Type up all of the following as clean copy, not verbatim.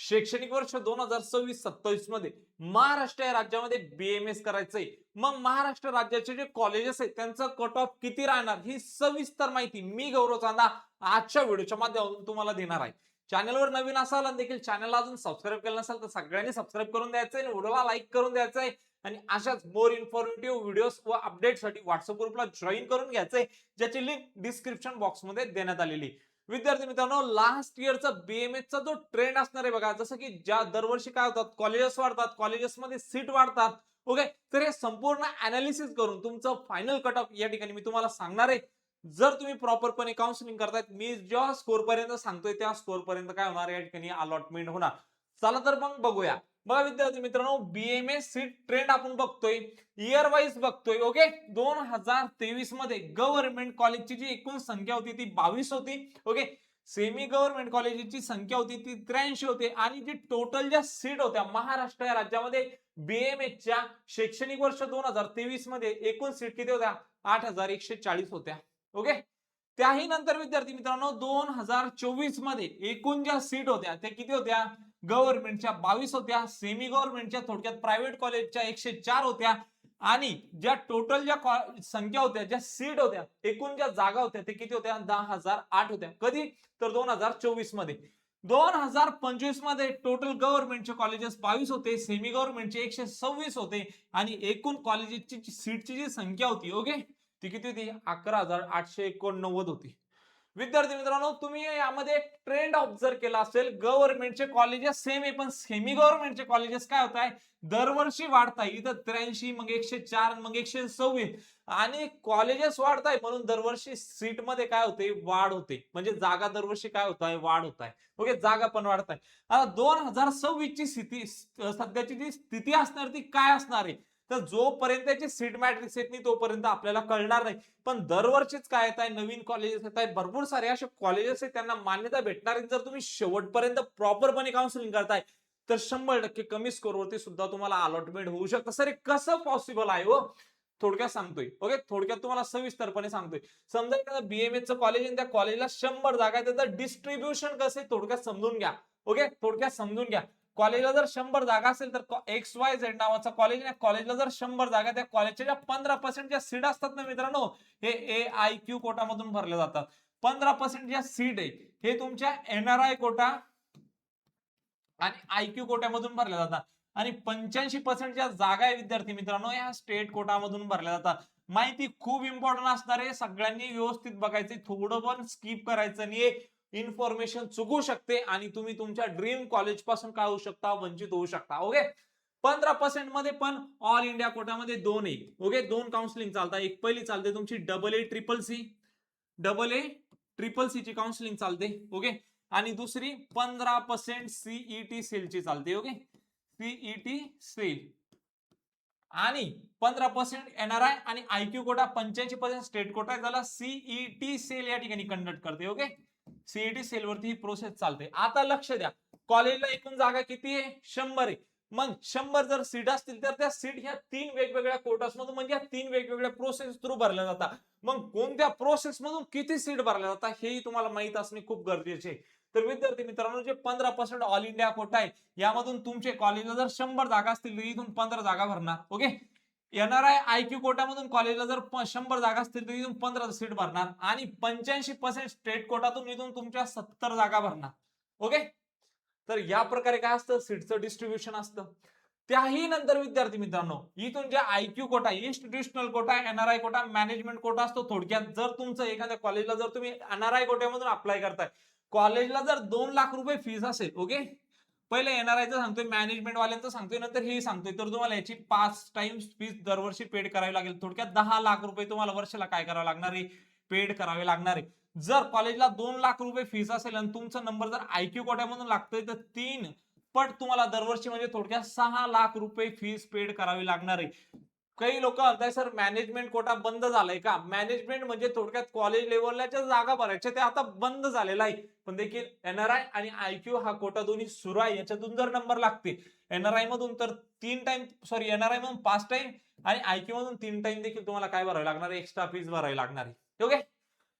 शैक्षणिक वर्ष 2026-27 मध्ये महाराष्ट्र या राज्यामध्ये बीएमएस करायचंय, मग महाराष्ट्र राज्याचे जे कॉलेजेस आहेत त्यांचं कट ऑफ किती राहणार ही सविस्तर माहिती मी गौरव चांदा आजच्या व्हिडिओच्या माध्यमातून तुम्हाला देणार आहे. चॅनलवर नवीन असाल आणि देखील चॅनलला अजून सबस्क्राईब केलं नसेल तर सगळ्यांनी सबस्क्राईब करून द्यायचंय आणि व्हिडिओला लाईक करून द्यायचंय आणि अशाच मोर इन्फॉर्मेटिव्ह व्हिडिओज व अपडेटसाठी व्हॉट्सअप ग्रुपला जॉईन करून घ्यायचंय, ज्याची लिंक डिस्क्रिप्शन बॉक्स मध्ये देण्यात आलेली. विद्यार्थी मित्रांनो, लास्ट इयरचा बीएमएसचा जो ट्रेंड असणार आहे बघा, जसं की ज्या दरवर्षी काय होतात, कॉलेजेस वाढतात, कॉलेजेसमध्ये सीट वाढतात. ओके, तर हे संपूर्ण अनालिसिस करून तुमचं फायनल कट ऑफ या ठिकाणी मी तुम्हाला सांगणार आहे. जर तुम्ही प्रॉपरपणे काउन्सिलिंग करतायत, मी ज्या स्कोर पर्यंत सांगतोय त्या स्कोर पर्यंत काय होणार या ठिकाणी अलॉटमेंट होणार. चला तर मग बघूया. बघा विद्यार्थी मित्रांनो, बीएमएस सीट ट्रेंड आपण बघतोय, इयर वाईज बघतोय. ओके, 2023 मध्ये गव्हर्नमेंट कॉलेजची जी एकूण संख्या होती ती 22 होती. ओके, सेमी गव्हर्नमेंट कॉलेजची संख्या होती ती 83 होते आणि जी टोटल ज्या सीट होत्या महाराष्ट्र या राज्यामध्ये बीएमएसच्या शैक्षणिक वर्ष 2023 मध्ये एकूण सीट किती होत्या? 8140 होत्या. ओके, त्याही नंतर विद्यार्थी मित्रांनो 2024 मध्ये एकूण ज्या सीट होत्या त्या किती होत्या? गव्हर्नमेंटच्या 22 होत्या, सेमी गव्हर्नमेंटच्या थोडक्यात प्रायव्हेट कॉलेजच्या 104 होत्या आणि ज्या टोटल ज्या संख्या होत्या, ज्या सीट होत्या, एकूण ज्या जागा होत्या ते किती होत्या? 10,008 होत्या. कधी? तर 2024 मध्ये. 2025 मध्ये टोटल गव्हर्नमेंटचे कॉलेजेस 22 होते, सेमी गव्हर्नमेंटचे 126 होते आणि एकूण कॉलेजेसची सीटची जी संख्या होती, ओके, ती किती होती? 11,889 होती. विद्यार्थी मित्रांनो, तुम्ही यामध्ये एक ट्रेंड ऑब्झर्व केला असेल, गव्हर्नमेंटचे कॉलेजेस सेम आहे पण सेमी गव्हर्नमेंटचे कॉलेजेस काय होत आहे? दरवर्षी वाढत आहे. इथं 83, मग 104, मग 126 आणि कॉलेजेस वाढत आहे म्हणून दरवर्षी सीट मध्ये काय होते? वाढ होते. म्हणजे जागा दरवर्षी काय होत आहे? वाढ होत आहे. ओके, जागा पण वाढत आहे. आता 2026 ची स्थिती, सध्याची जी स्थिती असणार ती काय असणार आहे? तर जोपर्यंतची सीट मॅट्रिक्स येत नाही तोपर्यंत आपल्याला कळणार नाही. पण दरवर्षीच काय येत आहे? नवीन कॉलेजेस येत आहेत, भरपूर सारे असे कॉलेजेस आहेत त्यांना मान्यता भेटणार आहे. जर तुम्ही शेवटपर्यंत प्रॉपरपणे काउन्सिलिंग करताय तर 100% कमी स्कोरवरती सुद्धा तुम्हाला अलॉटमेंट होऊ शकतं. सर हे कसं पॉसिबल आहे हो? थोडक्यात सांगतोय. ओके, थोडक्यात तुम्हाला सविस्तरपणे सांगतोय. समजा एखादा बीएमएसचं कॉलेज आणि त्या कॉलेजला 100 जागा आहेत, त्याचं डिस्ट्रीब्युशन कसं आहे थोडक्यात समजून घ्या. ओके, थोडक्यात समजून घ्या. कॉलेजला जर 100 जागा असेल तर XYZ नावाचा कॉलेज आहे, कॉलेजला जर 100 जागा, त्या कॉलेजच्या ज्या 15% ज्या सीट असतात ना मित्रांनो, हे AIQ कोटामधून भरले जातात. 15% ज्या सीट आहे हे तुमच्या NRI कोटा आणि IQ कोट्यामधून भरल्या जातात आणि 85% ज्या जागा आहे विद्यार्थी मित्रांनो या स्टेट कोटामधून भरल्या जातात. माहिती खूप इम्पॉर्टंट असणार आहे, सगळ्यांनी व्यवस्थित बघायचं, थोडं पण स्किप करायचं नाही. इन्फॉर्मेशन चुकू शकते आणि तुम्ही तुमच्या ड्रीम कॉलेज पासून काय होऊ शकता? वंचित होऊ शकता. ओके, 15% मध्ये पण ऑल इंडिया कोटामध्ये 2 आहे. ओके, 2 काउन्सिलिंग चालतात. एक पहिली चालते तुमची AA ट्रिपल सी ची काउन्सिलिंग चालते. ओके, आणि दुसरी 15% सीईटी सेलची चालते. ओके, सीईटी सेल आणि 15% एनआरआय आणि आयक्यू कोटा, 85% स्टेट कोटा झाला. सीईटी सेल या ठिकाणी कंडक्ट करते. ओके, सीईटी सेल वरती ही प्रोसेस चालते. आता लक्ष द्या, कॉलेजला एकूण जागा किती आहे? 100 आहे. मग 100 जर सीट असतील तर त्या सीट ह्या 3 वेगवेगळ्या कोटास मधून म्हणजे या 3 वेगवेगळ्या प्रोसेस थ्रू भरल्या जातात. मग कोणत्या प्रोसेस मधून किती सीट भरल्या जातात हेही तुम्हाला माहित असणे खूप गरजेचे आहे. तर विद्यार्थी मित्रांनो, जे 15% ऑल इंडिया कोटा आहे यामधून तुमचे कॉलेजला जर 100 जागा असतील तर इथून 15 जागा भरणार. ओके, एनआरआय आयक्यू कोटामधून कॉलेजला जर 100 जागा असतील तर इथून 15 सीट भरणार आणि 85% स्टेट कोटातून इथून तुमच्या 70 जागा भरणार. ओके, तर या प्रकारे काय असतं? सीटचं डिस्ट्रीब्युशन असतं. त्याही नंतर विद्यार्थी मित्रांनो, इथून जे IQ quota, institutional quota, NRI quota, management quota असतो. थोडक्यात जर तुमचं एखाद्या कॉलेजला जर तुम्ही एनआरआय कोट्यामधून अप्लाय करताय, कॉलेजला जर 2 लाख रुपये फीस असेल, ओके, पहिले एनआरआयचं सांगतोय, मॅनेजमेंट वाल्यांचं सांगतोय, नंतर हे सांगतोय, तर तुम्हाला याची 5 टाइम्स फीस दरवर्षी पेड करावी लागेल. थोडक्यात 10 लाख रुपये तुम्हाला वर्षाला काय करावं लागणार आहे? पेड करावे लागणार आहे. जर कॉलेजला 2 लाख रुपये फीस असेल आणि तुमचा नंबर जर आयक्यू कोट्यामधून लागतोय तर 3 पट तुम्हाला दरवर्षी म्हणजे थोडक्यात 6 लाख रुपये फीस पेड करावी लागणार आहे. काही लोक म्हणताय सर मॅनेजमेंट कोटा बंद झालाय का? मॅनेजमेंट म्हणजे थोडक्यात कॉलेज लेवलच्या जागा भरायच्या ते आता बंद झालेला आहे. पण देखील एनआरआय आणि आयक्यू हा कोटा दोन्ही सुरू आहे. याच्यातून जर नंबर लागते एनआरआय मधून तर 3 टाइम, सॉरी, एनआरआय मधून 5 टाइम आणि आयक्यू मधून 3 टाइम देखील तुम्हाला काय भरावे लागणार आहे? एक्स्ट्रा फीस भरावी लागणार आहे. ओके,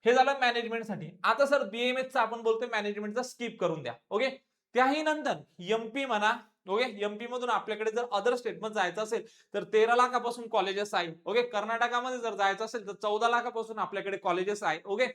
हे झालं मॅनेजमेंट साठी. आता सर बीएमएस चा आपण बोलतोय, मॅनेजमेंटचा स्किप करून द्या. ओके, त्याही नंतर एमपी म्हणा, ओके, एमपी मधून आपल्याकडे जर अदर स्टेट मध्ये जायचं असेल तर 13 लाखापासून कॉलेजेस आहे. ओके, कर्नाटकामध्ये जर जायचं असेल तर 14 लाखापासून आपल्याकडे कॉलेजेस आहे. ओके,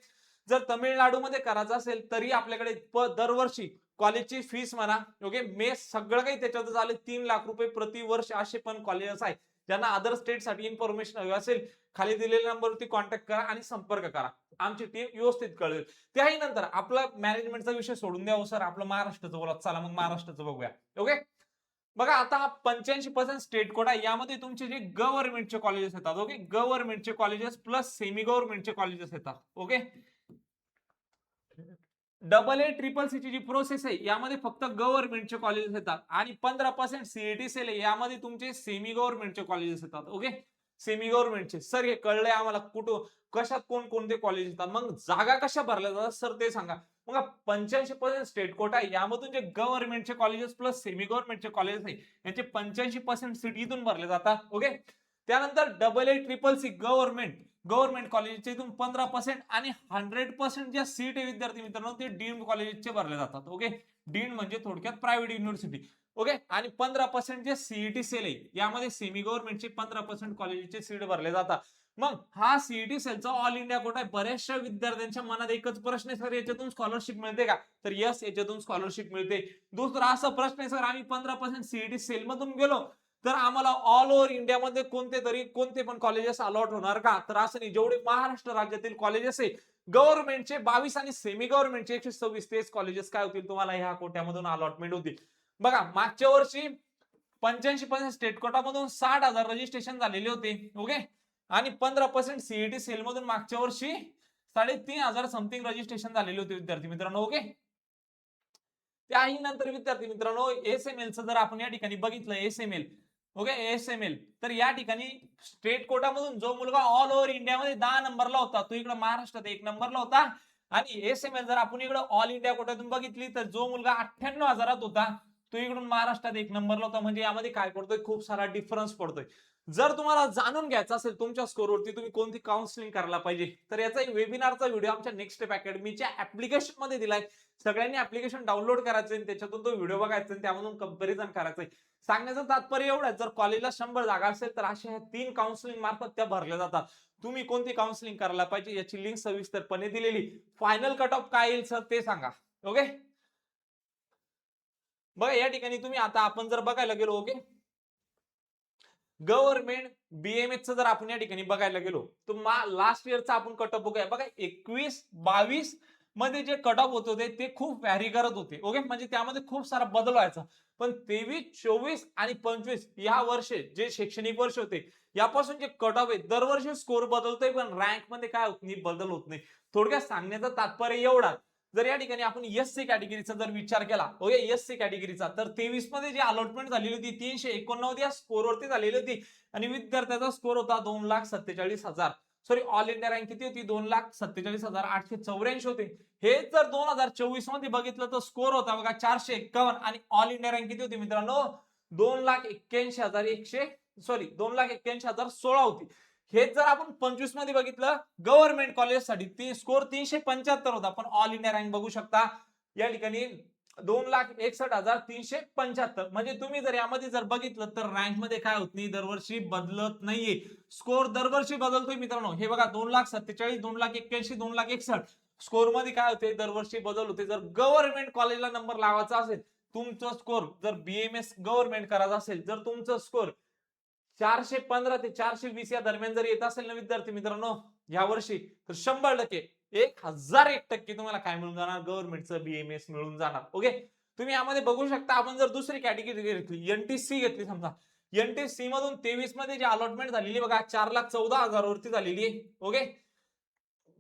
जर तामिळनाडूमध्ये करायचं असेल तरी आपल्याकडे दरवर्षी कॉलेजची फीस म्हणा, ओके, मेस सगळं काही त्याच्यात झाले 3 लाख रुपये प्रति वर्ष असे पण कॉलेजेस आहे. ज्यांना अदर स्टेट साठी इन्फॉर्मेशन हवी असेल खाली दिलेल्या नंबरवरती कॉन्टॅक्ट करा आणि संपर्क करा. आमची टीम व्यवस्थित कळेल. त्याही नंतर आपला मॅनेजमेंटचा विषय सोडून द्या सर, आपलं महाराष्ट्राचं बोला. चला मग महाराष्ट्राचं बघूया. ओके, बघा आता हा 85% स्टेट कोड आहे. यामध्ये तुमचे जे गव्हर्नमेंटचे कॉलेजेस येतात. ओके, गव्हर्नमेंटचे कॉलेजेस प्लस सेमी गव्हर्नमेंटचे कॉलेजेस येतात. ओके, AA, CCC ची प्रोसेस आहे यामध्ये फक्त गव्हर्नमेंटचे कॉलेजेस येतात आणि 15% सीईटी सेल आहे यामध्ये तुमचे सेमी गव्हर्नमेंटचे कॉलेजेस येतात. ओके, सेमी गव्हर्नमेंटचे. सर हे कळलंय आम्हाला, कुठं कशात कोणते कॉलेज येतात, मग जागा कशा भरल्या जातात सर ते सांगा. मग 85% स्टेट कोटा आहे यामधून जे गव्हर्नमेंटचे कॉलेजेस प्लस सेमी गव्हर्नमेंटचे कॉलेजेस आहे यांचे 85% सीट इथून भरले जातात. ओके, त्यानंतर AA, गव्हर्नमेंट कॉलेजचे इथून 15% आणि 100% ज्या सीट आहे विद्यार्थी मित्रांनो ते डीम्ड कॉलेजचे भरले जातात. ओके, डीम्ड म्हणजे थोडक्यात प्रायव्हेट युनिव्हर्सिटी. ओके, आणि 15% जे सीईटी सेल आहे यामध्ये सेमी गव्हर्नमेंटचे 15% कॉलेजचे सीट भरले जातात. मग हा सीईटी सेलचा ऑल इंडिया कोटा आहे. बऱ्याचशा विद्यार्थ्यांच्या मनात एकच प्रश्न आहे, सर याच्यातून स्कॉलरशिप मिळते का? तर यस, याच्यातून स्कॉलरशिप मिळते. दुसरा असा प्रश्न आहे, सर आम्ही 15% सीईटी सेल मधून गेलो तर आम्हाला ऑल ओव्हर इंडियामध्ये कोणते पण कॉलेजेस अलॉट होणार का? तर असं नाही, जेवढे महाराष्ट्र राज्यातील कॉलेजेस आहे गव्हर्नमेंटचे 22 आणि सेमी गव्हर्नमेंटचे 126 तेच कॉलेजेस काय होतील तुम्हाला ह्या कोट्यामधून अलॉटमेंट होतील. बघा मागच्या वर्षी 85% स्टेट कोटामधून 60,000 रजिस्ट्रेशन झालेले होते. ओके, आणि 15% सीईटी सेल मधून मागच्या वर्षी 3,500 समथिंग रजिस्ट्रेशन झालेले होते विद्यार्थी मित्रांनो. ओके, त्याही नंतर विद्यार्थी मित्रांनो एसएमएल चं जर आपण या ठिकाणी बघितलं एसएमएल, ओके, एसएमएल तर या ठिकाणी स्टेट कोटामधून जो मुलगा ऑल ओव्हर इंडियामध्ये 10 नंबरला होता तो इकडे महाराष्ट्रात 1 नंबरला होता. आणि एसएमएल जर आपण इकडे ऑल इंडिया कोट्यातून बघितली तर जो मुलगा 98,000 होता तो इकडून महाराष्ट्रात 1 नंबरला होता. म्हणजे यामध्ये काय पडतोय, खूप सारा डिफरन्स पडतोय. जर तुम्हाला जाणून घ्यायचं असेल तुमच्या स्कोरवरती तुम्ही कोणती काउन्सिलिंग करायला पाहिजे तर याचा एक वेबिनारचा व्हिडिओ आमच्या नेक्स्ट स्टेप अकॅडमीच्या ऍप्लिकेशन मध्ये दिलाय. सगळ्यांनी ऍप्लिकेशन डाउनलोड करायचं आणि त्याच्यातून तो व्हिडिओ बघायचा आणि त्यामधून कंपॅरिझन करायचंय. सांगण्याचं तात्पर्य एवढं, जर कॉलेजला 100 जागा असेल तर अशा 3 काउन्सिलिंग मार्फत त्या भरल्या जातात. तुम्ही कोणती काउन्सिलिंग करायला पाहिजे याची लिंक सविस्तरपणे दिलेली. फायनल कट ऑफ काय येईल सर ते सांगा. ओके, बघा या ठिकाणी तुम्ही आता आपण जर बघायला गेलो, ओके, गव्हर्नमेंट बीएमएस जर आपण या ठिकाणी बघायला गेलो तर लास्ट इयरचा आपण कट ऑफ बघूया. बघा 21-22 मध्ये जे कट ऑफ होत होते ते खूप व्हॅरी करत होते. ओके, म्हणजे त्यामध्ये खूप सारा बदल व्हायचा. पण 23-24 आणि 25 या वर्षे जे शैक्षणिक वर्ष होते यापासून जे कट ऑफ आहे दरवर्षी स्कोर बदलतोय पण रँक मध्ये काय होत नाही, बदल होत नाही. थोडक्यात सांगण्याचं तात्पर्य एवढा, जर या ठिकाणी आपण एससी कॅटेगरीचा जर विचार केला, ओके, एससी कॅटेगरीचा तर 23 मध्ये जी अलॉटमेंट झालेली होती 389 या स्कोर वरती झालेली होती आणि विद्यार्थ्याचा स्कोर होता 2,47,000. सॉरी, ऑल इंडिया रँक किती होती, 2,47,884 होते. हे जर 2024 मध्ये बघितलं तर स्कोर होता बघा 451 आणि ऑल इंडिया रँक किती होती मित्रांनो, 2,81,100 सॉरी 2,81,016 होती. हे जर आपण 25 मध्ये बघितलं गव्हर्नमेंट कॉलेजसाठी ती स्कोर 375 होता. पण ऑल इंडिया रँक बघू शकता या ठिकाणी 2,61,375. म्हणजे तुम्ही जर यामध्ये जर बघितलं तर रँक मध्ये काय होत नाही, दरवर्षी बदलत नाहीये. स्कोर दरवर्षी बदलतोय मित्रांनो. हे बघा 2,47,000, 2,81,000, 2,61,000 स्कोर मध्ये काय होते, दरवर्षी बदल होते. जर गव्हर्नमेंट कॉलेजला नंबर लावायचा असेल, तुमचा स्कोर जर बीएमएस गव्हर्नमेंट करायचा असेल, जर तुमचं स्कोर 415 ते 420 या दरम्यान जर येत असेल ना विद्यार्थी मित्रांनो या वर्षी, तर 100% 1001% तुम्हाला काय मिळून जाणार, गव्हर्नमेंटचं बीएमएस मिळून जाणार. ओके, तुम्ही यामध्ये बघू शकता. आपण जर दुसरी कॅटेगरी घेतली, एनटीसी घेतली समजा, एनटीसी मधून 23 मध्ये जी अलॉटमेंट झालेली बघा 4,14,000 वरती झालेली आहे. ओके,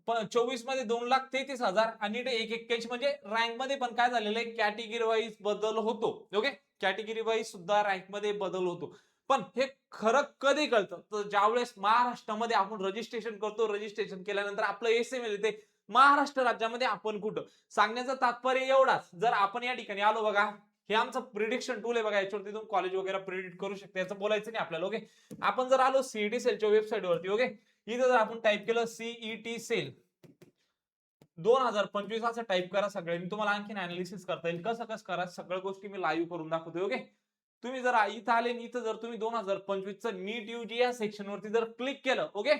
24 मध्ये 2,33,000 आणि 1,81 म्हणजे रँक मध्ये पण काय झालेलं आहे, कॅटेगरी वाईज बदल होतो. ओके, कॅटेगरी वाईज सुद्धा रँक मध्ये बदल होतो. पण हे खरं कधी कळतं, तर ज्यावेळेस महाराष्ट्रामध्ये आपण रजिस्ट्रेशन करतो, रजिस्ट्रेशन केल्यानंतर आपलं एसएमएल येते महाराष्ट्र राज्यामध्ये आपण कुठं. सांगण्याचं तात्पर्य एवढाच, जर आपण या ठिकाणी आलो बघा, हे आमचं प्रिडिक्शन टूल आहे बघा, याच्यावरती तुम्ही कॉलेज वगैरे प्रिडिक्ट करू शकता, याचं बोलायचं नाही आपल्याला. ओके, आपण जर आलो सीईटी सेलच्या वेबसाईट वरती, ओके, इथे जर आपण टाइप केलं सीईटी सेल, 2025 असं टाईप करा सगळ्यांनी, तुम्हाला आणखीन अनालिसिस करता येईल. कसं कसं करा सगळ्या गोष्टी मी लाईव्ह करून दाखवतोय. ओके, तुम्ही जर इथं आले आणि इथं जर तुम्ही 2025 चं नीट यूजी या सेक्शन वरती जर क्लिक केलं, ओके,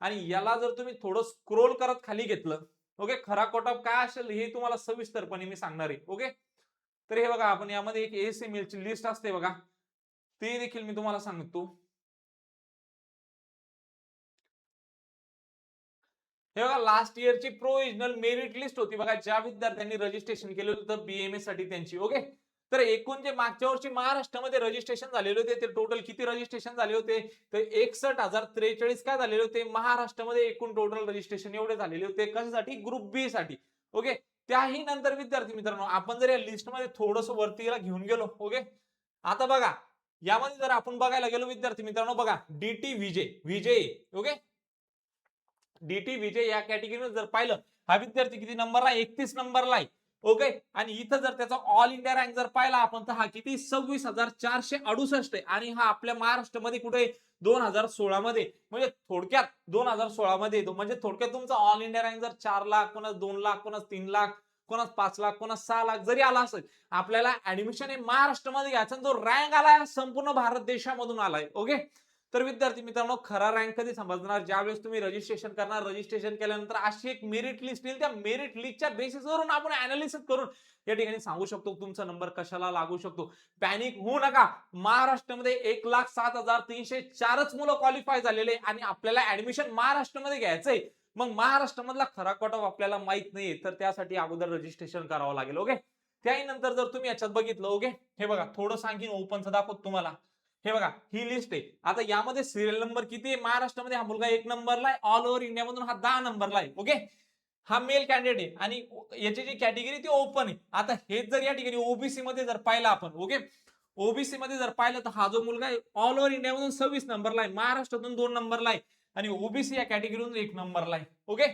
आणि याला जर तुम्ही थोडं स्क्रोल करत खाली घेतलं, ओके, खरा कट ऑफ काय असेल हे तुम्हाला सविस्तरपणे मी सांगणार आहे. ओके, तर हे बघा आपण यामध्ये एक एसीएमएल ची लिस्ट असते बघा, ते देखील मी तुम्हाला सांगतो. हे बघा लास्ट इयरची प्रोव्हिजनल मेरिट लिस्ट होती बघा, ज्या विद्यार्थ्यांनी रजिस्ट्रेशन केलेलं होतं बीएमएस साठी त्यांची. ओके, तर एकूण जे मागच्या वर्षी महाराष्ट्रामध्ये रजिस्ट्रेशन झालेले होते ते टोटल किती रजिस्ट्रेशन झाले होते, तर 61,043 काय झालेले होते महाराष्ट्रामध्ये एकूण टोटल रजिस्ट्रेशन एवढे झालेले होते. कशासाठी? ग्रुप बी साठी. ओके, त्याही नंतर विद्यार्थी मित्रांनो आपण जर या लिस्ट मध्ये थोडस वरतीला घेऊन गेलो, ओके, आता बघा यामध्ये जर आपण बघायला गेलो विद्यार्थी मित्रांनो, बघा डीटी विजय, ओके, डीटी विजय या कॅटेगरीमध्ये जर पाहिलं हा विद्यार्थी किती नंबरला, 31 नंबरला आहे. ओके, आणि इथं जर त्याचा ऑल इंडिया रँक जर पाहिला आपण तर हा किती 26,468 आहे, आणि हा आपल्या महाराष्ट्रामध्ये कुठे 2016 मध्ये, म्हणजे थोडक्यात 2016 मध्ये येतो. म्हणजे थोडक्यात तुमचा ऑल इंडिया रँक जर 4 लाख, कोणाच 2 लाख, कोणाच 3 लाख, कोणाच 5 लाख, कोणाच 6 लाख जरी आला असेल, आपल्याला ऍडमिशन हे महाराष्ट्रामध्ये घ्यायचा, जो रँक आलाय संपूर्ण भारत देशामधून आलाय. ओके, तर विद्यार्थी मित्रांनो खरा रँक कधी समजणार, ज्यावेळेस तुम्ही रजिस्ट्रेशन करणार, रजिस्ट्रेशन केल्यानंतर अशी एक मेरिट लिस्ट येईल, त्या मेरिट लिस्टच्या बेसिसवरून आपण अनालिसिस करून या ठिकाणी सांगू शकतो तुमचा नंबर कशाला लागू शकतो. पॅनिक होऊ नका. महाराष्ट्रामध्ये 1,07,304च मुलं क्वालिफाय झालेले आणि आपल्याला ऍडमिशन महाराष्ट्रामध्ये घ्यायचंय. मग महाराष्ट्रामधला खरा कट ऑफ आपल्याला माहित नाहीये, तर त्यासाठी अगोदर रजिस्ट्रेशन करावं लागेल. ओके, त्याही नंतर जर तुम्ही याच्यात बघितलं, ओके, हे बघा थोडं सांगीन ओपनचं दाखवतो तुम्हाला. हे बघा ही लिस्ट आहे. आता यामध्ये सिरियल नंबर किती आहे, महाराष्ट्रामध्ये हा मुलगा 1 नंबरला आहे, ऑल ओव्हर इंडिया मधून हा 10 नंबरला आहे. ओके, हा मेल कॅन्डिडेट आहे आणि याची जी कॅटेगरी ती ओपन आहे. आता हेच जर या ठिकाणी ओबीसी मध्ये जर पाहिलं आपण, ओके, ओबीसी मध्ये जर पाहिलं तर हा जो मुलगा आहे ऑल ओव्हर इंडिया मधून 26 नंबरला आहे, महाराष्ट्रातून 2 नंबरला आहे आणि ओबीसी या कॅटेगरीतून 1 नंबरला आहे. ओके,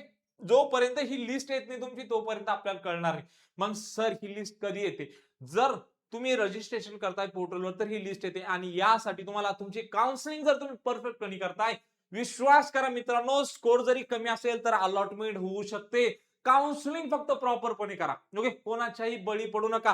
जोपर्यंत ही लिस्ट येत नाही तुमची तोपर्यंत आपल्याला कळणार नाही. मग सर ही लिस्ट कधी येते, जर तुम्ही रजिस्ट्रेशन करताय पोर्टलवर तर ही लिस्ट येते, आणि यासाठी तुम्हाला तुमची काउन्सिलिंग जर तुम्ही परफेक्टली करताय, विश्वास करा मित्रांनो, स्कोर जरी कमी असेल तर अलॉटमेंट होऊ शकते. काउन्सिलिंग फक्त प्रॉपरपणे करा. ओके, कोणाच्याही बळी पडू नका.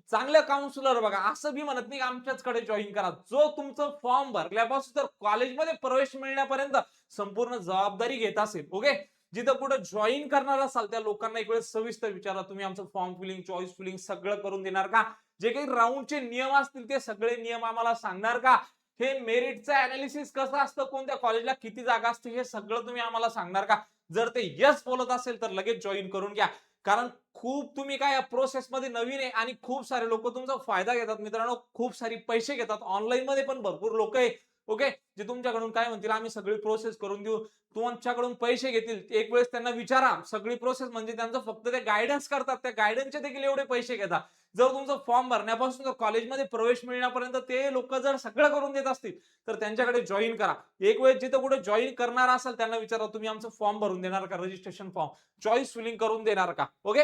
चांगलं काउन्सिलर बघा, असं बी म्हणत नाही आमच्याचकडे जॉईन करा. जो तुमचं फॉर्म भरल्यापासून तर कॉलेजमध्ये प्रवेश मिळण्यापर्यंत संपूर्ण जबाबदारी घेत असेल. ओके, जिथं कुठं जॉईन करणार असाल त्या लोकांना एक वेळ सविस्तर विचारा, तुम्ही आमचं फॉर्म फिलिंग, चॉईस फिलिंग सगळं करून देणार का? जे काही राऊंडचे नियम असतील ते सगळे नियम आम्हाला सांगणार का? हे मेरिटचं अनालिसिस कसं असतं, कोणत्या कॉलेजला किती जागा असते, हे सगळं तुम्ही आम्हाला सांगणार का? जर ते यस बोलत असेल तर लगेच जॉईन करून घ्या. कारण खूप तुम्ही काय प्रोसेस मध्ये नवीन आहे आणि खूप सारे लोक तुमचा फायदा घेतात मित्रांनो, खूप सारे पैसे घेतात. ऑनलाईन मध्ये पण भरपूर लोक आहे, ओके, जे तुमच्याकडून काय म्हणतील आम्ही सगळी प्रोसेस करून देऊ, तुमच्याकडून पैसे घेतील. एक वेळेस त्यांना विचारा, सगळी प्रोसेस म्हणजे त्यांचं फक्त ते गायडन्स करतात, त्या गायडन्सचे देखील एवढे पैसे घेतात. जर तुमचं फॉर्म भरण्यापासून तर कॉलेजमध्ये प्रवेश मिळण्यापर्यंत ते लोक जर सगळं करून देत असतील तर त्यांच्याकडे जॉईन करा. एक वेळ जिथं कुठे जॉईन करणार असाल त्यांना विचारा, तुम्ही आमचं फॉर्म भरून देणार का, रजिस्ट्रेशन फॉर्म, चॉईस फिलिंग करून देणार का? ओके,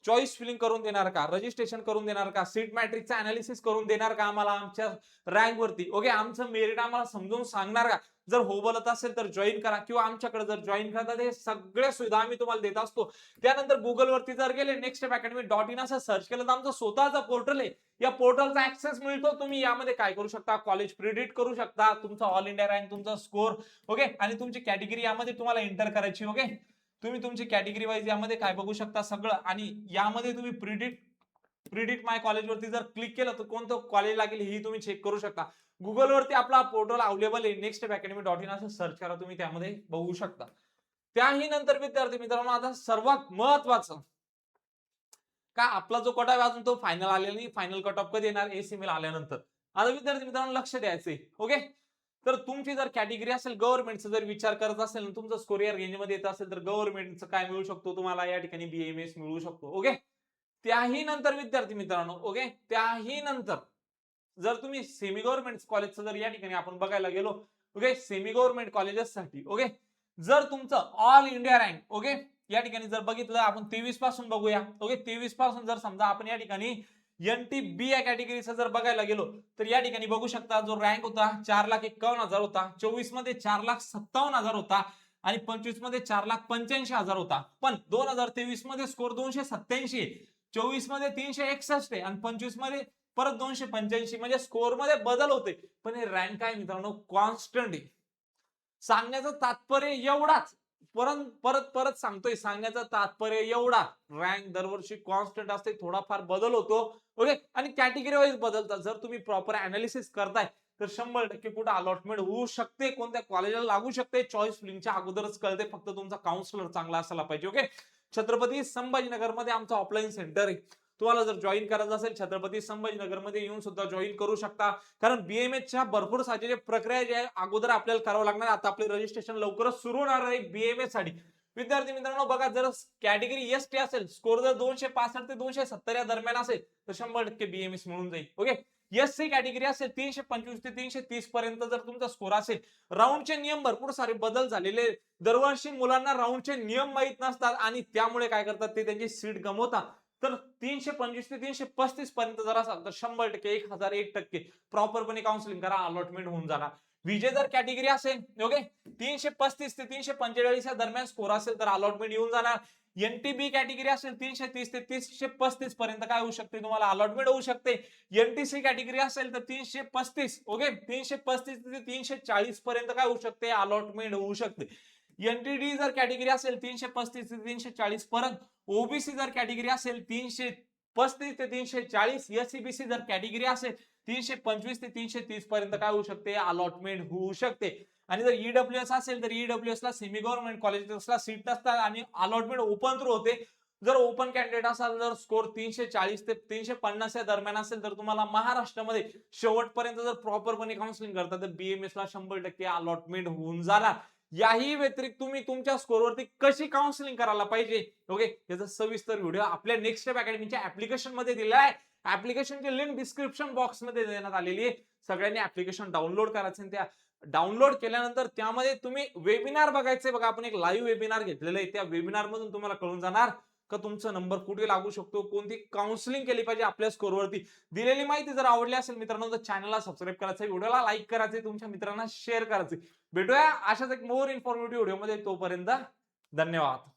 चॉईस फिलिंग करून देणार का, रजिस्ट्रेशन करून देणार का, सीट मॅट्रिक्सचा अनालिसिस करून देणार का आम्हाला आमच्या रँक वरती? ओके, आमचं मेरिट आम्हाला समजून सांगणार का? जर हो बोलत असेल तर जॉईन करा, किंवा आमच्याकडे जर जॉईन करतात हे सगळ्या सुविधा आम्ही तुम्हाला देत असतो. त्यानंतर गुगल वरती जर गेले nextstepacademy.in असं सर्च केलं तर आमचं स्वतःचा पोर्टल आहे. या पोर्टलचा ऍक्सेस मिळतो. तुम्ही यामध्ये काय करू शकता, कॉलेज प्रिडिक्ट करू शकता, तुमचा ऑल इंडिया रँक, तुमचा स्कोर, ओके, आणि तुमची कॅटेगरी यामध्ये तुम्हाला एंटर करायची. ओके, तुम्ही तुमची कॅटेगरी वाईज यामध्ये काय बघू शकता सगळं, आणि यामध्ये तुम्ही प्रिडिक्ट माय कॉलेज वरती जर क्लिक केलं तर कोणतं कॉलेज लागेल ही तुम्ही चेक करू शकता. गुगल वरती आपला पोर्टल अवेलेबल आहे, nextstepacademy.in असं सर्च करा, तुम्ही त्यामध्ये बघू शकता. त्याही नंतर विद्यार्थी मित्रांनो आता सर्वात महत्वाचं, का आपला जो कट ऑफ अजून तो फायनल आलेला नाही, फायनल कट ऑफ कधी येणार, एसीएमएल आल्यानंतर. आता विद्यार्थी मित्रांनो लक्ष द्यायचंय. ओके, तर तुमची जर कॅटेगरी असेल गव्हर्नमेंटचा जर विचार करत असेल, तुमचं स्कोर या रेंज मध्ये येत असेल तर गव्हर्नमेंटचं काय मिळू शकतो तुम्हाला, या ठिकाणी बीएमएस मिळू शकतो. ओके, त्याही नंतर विद्यार्थी मित्रांनो, ओके, त्याही नंतर जर तुम्ही सेमी गव्हर्नमेंट कॉलेजचं जर या ठिकाणी आपण बघायला गेलो, ओके, सेमी गव्हर्नमेंट कॉलेजेस साठी, ओके, जर तुमचं ऑल इंडिया रँक, ओके, या ठिकाणी जर बघितलं आपण 23 पासून बघूया. ओके, 23 पासून जर समजा आपण या ठिकाणी एनटीबी या कॅटेगरीचा जर बघायला गेलो तर या ठिकाणी बघू शकता जो रँक होता 4,51,000 होता, 24 मध्ये 4,57,000 होता, आणि 25 मध्ये 4,85,000 होता. पण 2023 मध्ये स्कोर 287 आहे, 24 मध्ये 361 आहे आणि 25 मध्ये परत 285, म्हणजे स्कोर मध्ये बदल होते, पण हे रँक काय मित्रांनो कॉन्स्टंट आहे. सांगण्याचं तात्पर्य एवढाच, परत परत परत सांगतोय, सांगण्याचं तात्पर्य एवढा, रँक दरवर्षी कॉन्स्टंट असते, थोडाफार बदल होतो. ओके, आणि कॅटेगरी वाईज बदलतात. जर तुम्ही प्रॉपर अनालिसिस करताय तर 100% कुठे अलॉटमेंट होऊ शकते, कोणत्या कॉलेजला लागू शकते, चॉईस फिलिंगच्या अगोदरच कळते. फक्त तुमचा काउन्सिलर चांगला असायला पाहिजे. ओके, छत्रपती संभाजीनगर मध्ये आमचं ऑफलाईन सेंटर आहे. तुम्हाला जर जॉईन करायचं असेल छत्रपती संभाजीनगर मध्ये येऊन सुद्धा जॉईन करू शकता. कारण बीएमएसच्या भरपूर सारी प्रक्रिया जी आहे अगोदर आपल्याला करावं लागणार. आता आपले रजिस्ट्रेशन लवकरच सुरू होणार आहे बीएमएस साठी. विद्यार्थी मित्रांनो बघा, जर कॅटेगरी एसटी असेल, स्कोर जर 265 ते 270 या दरम्यान असेल तर 100% बीएमएस मिळून जाईल. ओके, एससी कॅटेगरी असेल 325 ते 330 पर्यंत जर तुमचा स्कोर असेल, राऊंडचे नियम भरपूर सारे बदल झालेले. दरवर्षी मुलांना राऊंडचे नियम माहित नसतात आणि त्यामुळे काय करतात ते त्यांची सीट गमवतात. तर 325 ते 335 पर्यंत जर असाल तर 100%, 1001% प्रॉपरपणे काउन्सिलिंग करा, अलॉटमेंट होऊन जाणार. विजय जर कॅटेगरी असेल, ओके, 335 ते 345 या दरम्यान स्कोर असेल तर अलॉटमेंट येऊन जाणार. एनटीबी कॅटेगरी असेल 330 ते 335 पर्यंत काय होऊ शकते, तुम्हाला अलॉटमेंट होऊ शकते. एनटीसी कॅटेगरी असेल तर 335, ओके, 335 ते 340 पर्यंत काय होऊ शकते, अलॉटमेंट होऊ शकते. एनटीडी जर कॅटेगरी असेल 335 ते 340 परत. ओबीसी जर कॅटेगरी असेल 335 ते 340, एससीबीसी जर कॅटेगरी असेल 325 ते 330 पर्यंत काय होऊ शकते, अलॉटमेंट होऊ शकते. आणि जर ईडब्ल्यूएस असेल तर ईडब्ल्यूएस ला सेमी गव्हर्नमेंट कॉलेजेसला सीट नसतात आणि अलॉटमेंट ओपन थ्रू होते. जर ओपन कॅन्डिडेट असाल, जर स्कोर 340 ते 350 या दरम्यान असेल तर तुम्हाला महाराष्ट्रामध्ये शेवटपर्यंत जर प्रॉपरपणे काउन्सिलिंग करता तर बीएमएस ला 100% अलॉटमेंट होऊन जाणार. याही व्यतिरिक्त तुम्ही तुमच्या स्कोरवरती कशी काउन्सिलिंग करायला पाहिजे, ओके, याचा सविस्तर व्हिडिओ आपल्या नेक्स्ट स्टेप अकॅडमीच्या ऍप्लिकेशन मध्ये दिला आहे. ऍप्लिकेशनची लिंक डिस्क्रिप्शन बॉक्स मध्ये देण्यात आलेली आहे. सगळ्यांनी ऍप्लिकेशन डाउनलोड करायचं. त्या डाउनलोड केल्यानंतर त्यामध्ये तुम्ही वेबिनार बघायचे. बघा, आपण एक लाईव्ह वेबिनार घेतलेलं आहे. त्या वेबिनार मधून तुम्हाला कळून जाणार का तुमचा नंबर कुठे लागू शकतो, कोणती काउन्सिलिंग केली पाहिजे आपल्या स्कोरवरती. दिलेली माहिती जर आवडली असेल मित्रांनो तर चॅनलला सबस्क्राईब करायचं, व्हिडिओला लाईक करायचे, तुमच्या मित्रांना शेअर करायचे. भेटूया अशाच एक मोर इन्फॉर्मेटिव्ह व्हिडिओ मध्ये. तोपर्यंत धन्यवाद.